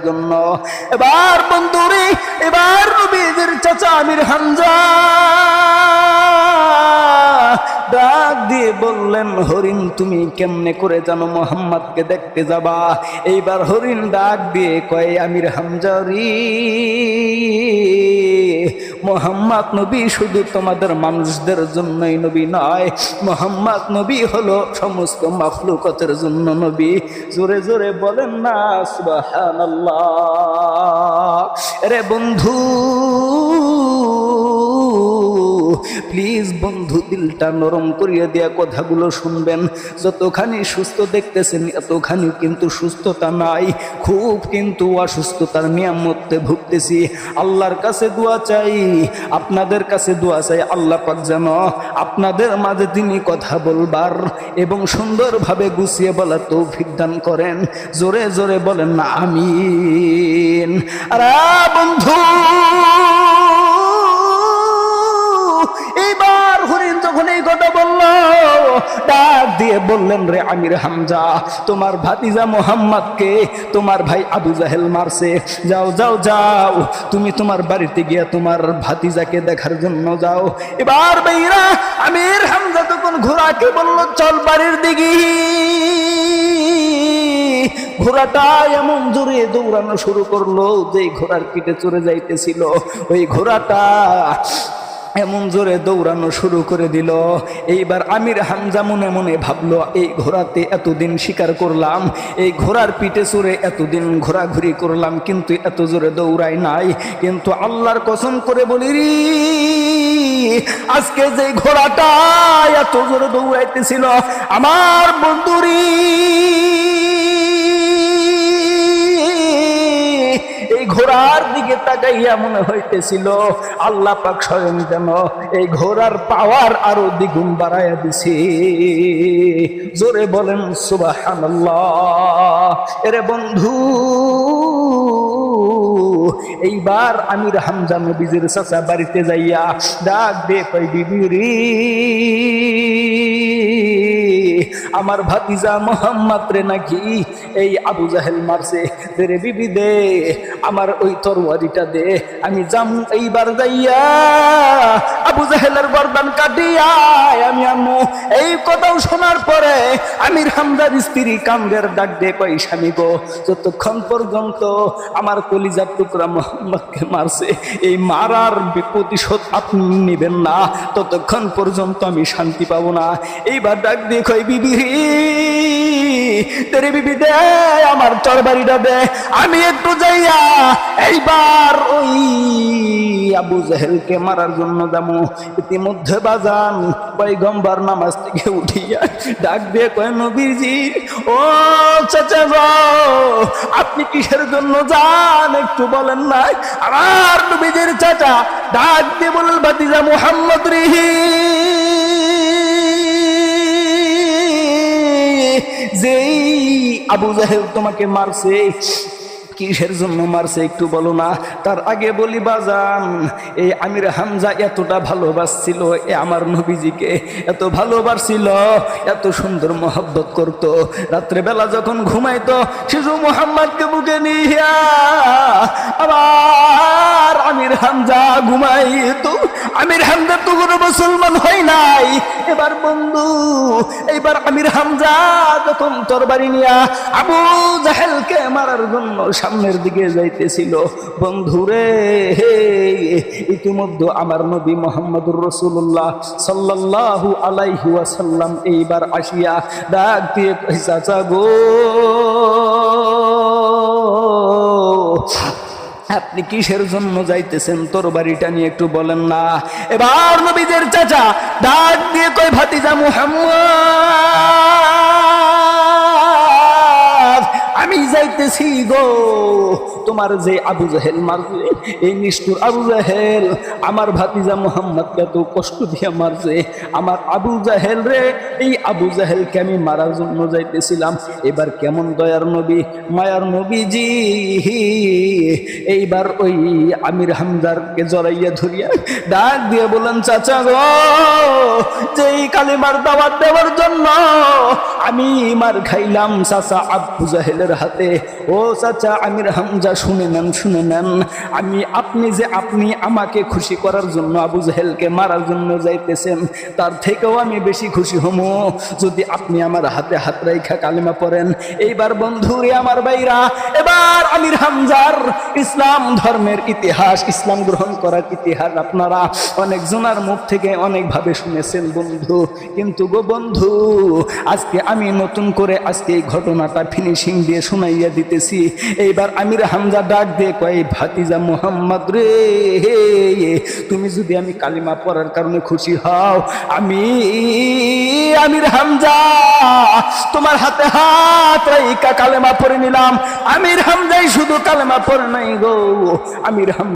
জন্য। এবার বন্ধুরে, এবার নবীজির চাচা আমির হামজা ডাক দিয়ে বললেন, হরিণ তুমি কেমনে করে জানো মোহাম্মদকে দেখতে যাবা? এইবার হরিণ ডাক দিয়ে কয়, আমির হামজা রে, মোহাম্মদ নবী শুধু তোমাদের মানুষদের জন্যই নবী নয়, মোহাম্মদ নবী হলো সমস্ত মাখলুকাতের জন্য নবী। জোরে জোরে বলেন না সুবহানাল্লাহ। আরে বন্ধু, প্লিজ বন্ধু দিলটা নরম করিয়া দেয়া কথাগুলো শুনবেন। যতখানি সুস্থ দেখতেছেন এতখানি কিন্তু সুস্থতা নাই, খুব কিন্তু অসুস্থতার নিয়ামতে ভুগতেছি। আল্লাহর কাছে দোয়া চাই, আপনাদের কাছে দোয়া চাই, আল্লাহ পাক যেন আপনাদের মাঝে তিনি কথা বলবার এবং সুন্দরভাবে গুছিয়ে বলার তৌফিক দান করেন। জোরে জোরে বলেন না আমিন। আরে বন্ধু, এইবার হরিণ যখন এই কথা বলল, ডাক দিয়ে বললেন, রে আমির হামজা, তোমার ভাতিজা মোহাম্মদকে তোমার ভাই আবু জাহেল মারছে। যাও যাও যাও, তুমি তোমার বাড়িতে গিয়া তোমার ভাতিজাকে দেখার জন্য যাও। এবার ভাইরা আমির হামজা তখন ঘোড়াকে বলল, চল বাড়ির দিকে। ঘোড়াটা এমন জোরে দৌড়ানো শুরু করলো যে ঘোড়ার পিঠে চড়ে যাইতেছিল, ওই ঘোড়াটা এমন জোরে দৌড়ানো শুরু করে দিল। এইবার আমির হামজা মনে মনে ভাবলো, এই ঘোড়াতে এতদিন শিকার করলাম, এই ঘোড়ার পিঠে চড়ে এতদিন ঘোরাঘুরি করলাম, কিন্তু এত জোরে দৌড়াই নাই। কিন্তু আল্লাহর কসম করে বলি রে, আজকে যে ঘোড়াটা এত জোরে দৌড়াইতেছিল আমার বন্ধুরি, এই ঘোড়ার দিকে তাকাইয়া মনে হইতেছিল আল্লাহ পাক স্বয়ং যেন এই ঘোড়ার পাওয়ার আরো দ্বিগুণ বাড়াইয়া দিছে। জোরে বলেন সুবহানাল্লাহ। এরে বন্ধু, এইবার আমির হামজা নবীজির চাচা বাড়িতে যাইয়া ডাক দিয়ে কই, বিবি রে, আমার ভাতিজা মোহাম্মদ রে নাকি এই আবু জাহেল মারছে, রে বিবি দে আমার ওই তরবারিটা দে, আমি যাম এইবার যাইয়া আবু জাহেলের গর্দান কাটিয়া আমি আনমু। এই কথাও শোনার পরে আমির হামজার স্ত্রী কান্দের ডাক দিয়ে কই, স্বামী গো, যতক্ষণ পর্যন্ত আমার কলিজার টুকরা মোহাম্মদকে মারছে এই মারার প্রতিশোধ আপনি নিবেন না, ততক্ষণ পর্যন্ত আমি শান্তি পাবো না। এইবার ডাক দিয়ে কই, বিবি তেরে বিবি দে আমার তরবারিটা দে, আমি একটু যাইয়া এইবার ওই আবু জাহেলকে মারার জন্য যাবো। ইতিমধ্যে বাজান পয়গম্বর নামাজ থেকে উঠিয়া ডাক দিয়ে কয়, নবীজি ও চাচা গো, আপনি কিসের জন্য যান একটু বলেন না? আমার নবীজির চাচা ডাক দিয়ে বলেন, ভাতিজা মুহাম্মদ রে, যেই আবু জাহেল তোমাকে মারছে, কিসের জন্য মারছে একটু বলো না? তার আগে বলি বাজান, এই আমির হামজা এতটা ভালোবাসছিল আমার নবীজিকে, এত ভালোবাসছিল, এত সুন্দর মহব্বত করত, রাত্রেবেলা যখন ঘুমাইতো শিশু মোহাম্মদকে বুকে নিয়া আবার আমির হামজা ঘুমাইতো। আমির হামজা তো কোনো মুসলমান হয় নাই। এবার বন্ধু, এইবার আমির হামজা যখন তরবারি নিয়া আবু জাহেলকে মারার জন্য সামনের দিকে যাইতেছিল, বন্ধুরে, ইতিমধ্যে আমার নবী মুহাম্মদুর রাসূলুল্লাহ সাল্লাল্লাহু আলাইহি ওয়াসাল্লাম এইবার আসিয়া ডাক দিয়ে কই, চাচা গো, আপনি কিসের জন্য যাইতেছেন? তরবারিটা নিয়ে একটু বলেন না। এবার নবীদের চাচা ডাক দিয়ে কই, ভাতিজা মুহাম্মদ, আমি যাইতেছি গো, তোমার যে আবু জাহেল মারছে, এই নিষ্ঠুর আবু জাহেল আমার ভাতিজা মুহাম্মদকে এত কষ্ট দিয়ে মারছে, আমার আবু জাহেল রে, এই আবু জাহেলকে আমি মারার জন্য যাইতেছিলাম। এবার কেমন দয়ার নবী, মায়ার নবীজি এইবার ওই আমির হামজারকে জড়াইয়া ধরিয়া ডাক দিয়ে বলেন, চাচা গো, যেই কালিমার দাওয়াত দেওয়ার জন্য আমি মার খাইলাম চাচা আবু জাহেলের হাতে, ও চাচা আমির হামজা শুনে নেন, শুনে নেন, আপনি আমাকে খুশি করার জন্য আবু জাহেলকে মারার জন্য যাইতেছেন, তার থেকেও আমি বেশি খুশি হমু যদি আপনি আমার হাতে হাত রাইখা কালিমা পড়েন। এইবার বন্ধুরে আমার ভাইরা, এবার আমির হামজার ইসলাম ধর্মের ইতিহাস, ইসলাম গ্রহণ করার ইতিহাস আপনারা অনেক জনার মুখ থেকে অনেক ভাবে শুনেছেন বন্ধু, কিন্তু গো বন্ধু, আজকে আমি নতুন করে আজকে এই ঘটনাটা ফিনিশিং দিয়ে শুনাইয়া দিতেছি। এইবার আমির হামজা ডাক দিয়ে কয়, ভাতিজা মুহাম্মদ রে, তুমি যদি আমি কালিমা পড়ার কারণে খুশি হও, আমি আমির হামজা তোমার হাতে হাত রাইখা কালেমা পড়ে নিলাম। আমির হামজাই শুধু কালেমা পড়ে নাই গো, আমির হামজা